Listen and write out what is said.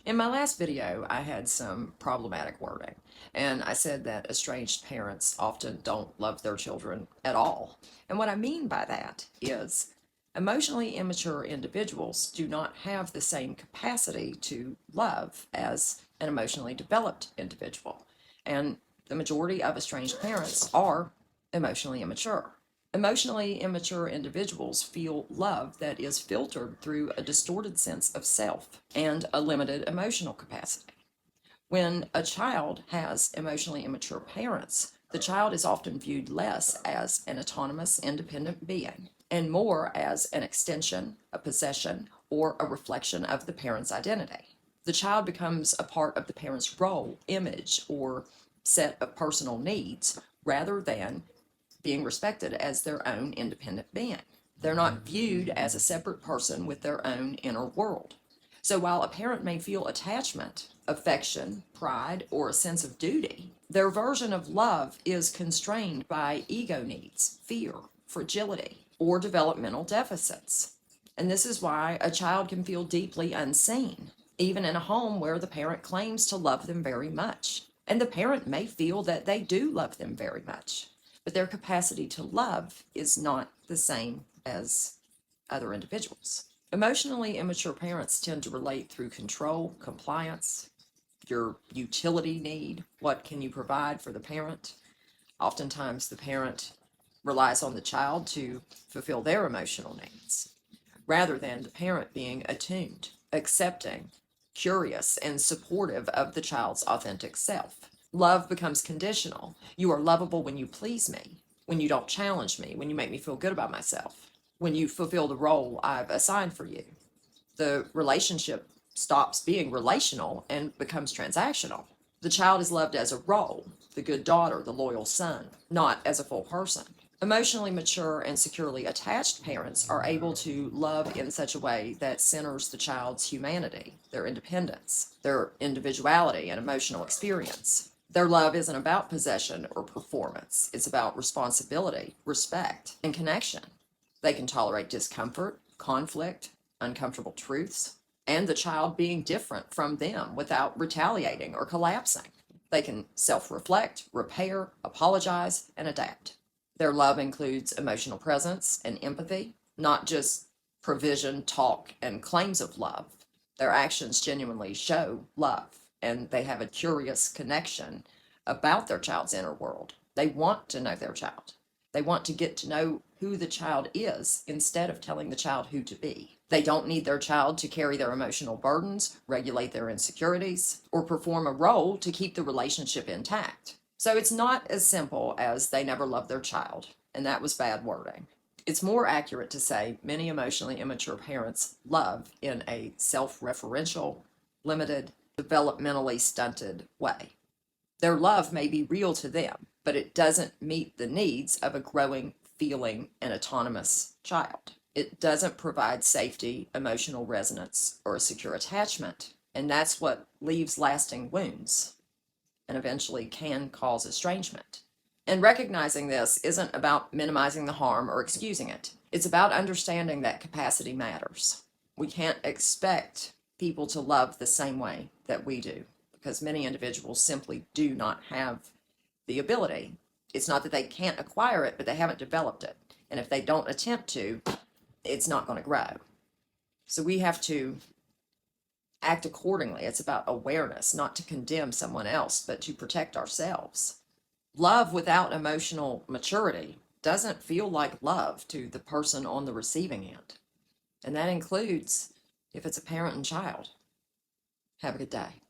In my last video, I had some problematic wording, and I said that estranged parents often don't love their children at all. And what I mean by that is emotionally immature individuals do not have the same capacity to love as an emotionally developed individual. And the majority of estranged parents are emotionally immature. Emotionally immature individuals feel love that is filtered through a distorted sense of self and a limited emotional capacity. When a child has emotionally immature parents, the child is often viewed less as an autonomous, independent being and more as an extension, a possession, or a reflection of the parent's identity. The child becomes a part of the parent's role, image, or set of personal needs rather than being respected as their own independent being. They're not viewed as a separate person with their own inner world. So while a parent may feel attachment, affection, pride, or a sense of duty, their version of love is constrained by ego needs, fear, fragility, or developmental deficits. And this is why a child can feel deeply unseen, even in a home where the parent claims to love them very much. And the parent may feel that they do love them very much, but their capacity to love is not the same as other individuals. Emotionally immature parents tend to relate through control, compliance, your utility need. What can you provide for the parent? Oftentimes, the parent relies on the child to fulfill their emotional needs rather than the parent being attuned, accepting, curious, and supportive of the child's authentic self. Love becomes conditional. You are lovable when you please me, when you don't challenge me, when you make me feel good about myself, when you fulfill the role I've assigned for you. The relationship stops being relational and becomes transactional. The child is loved as a role, the good daughter, the loyal son, not as a full person. Emotionally mature and securely attached parents are able to love in such a way that centers the child's humanity, their independence, their individuality, and emotional experience. Their love isn't about possession or performance, it's about responsibility, respect, and connection. They can tolerate discomfort, conflict, uncomfortable truths, and the child being different from them without retaliating or collapsing. They can self reflect, repair, apologize, and adapt. Their love includes emotional presence and empathy, not just provision, talk, and claims of love. Their actions genuinely show love, and they have a curious connection about their child's inner world. They want to know their child. They want to get to know who the child is instead of telling the child who to be. They don't need their child to carry their emotional burdens, regulate their insecurities, or perform a role to keep the relationship intact. So it's not as simple as they never loved their child, and that was bad wording. It's more accurate to say many emotionally immature parents love in a self referential, limited, developmentally stunted way. Their love may be real to them, but it doesn't meet the needs of a growing, feeling, and autonomous child. It doesn't provide safety, emotional resonance, or a secure attachment, and that's what leaves lasting wounds and eventually can cause estrangement. And recognizing this isn't about minimizing the harm or excusing it. It's about understanding that capacity matters. We can't expect people to love the same way that we do because many individuals simply do not have the ability. It's not that they can't acquire it, but they haven't developed it. And if they don't attempt to, it's not going to grow. So we have to act accordingly. It's about awareness, not to condemn someone else, but to protect ourselves. Love without emotional maturity doesn't feel like love to the person on the receiving end. And that includes if it's a parent and child. Have a good day.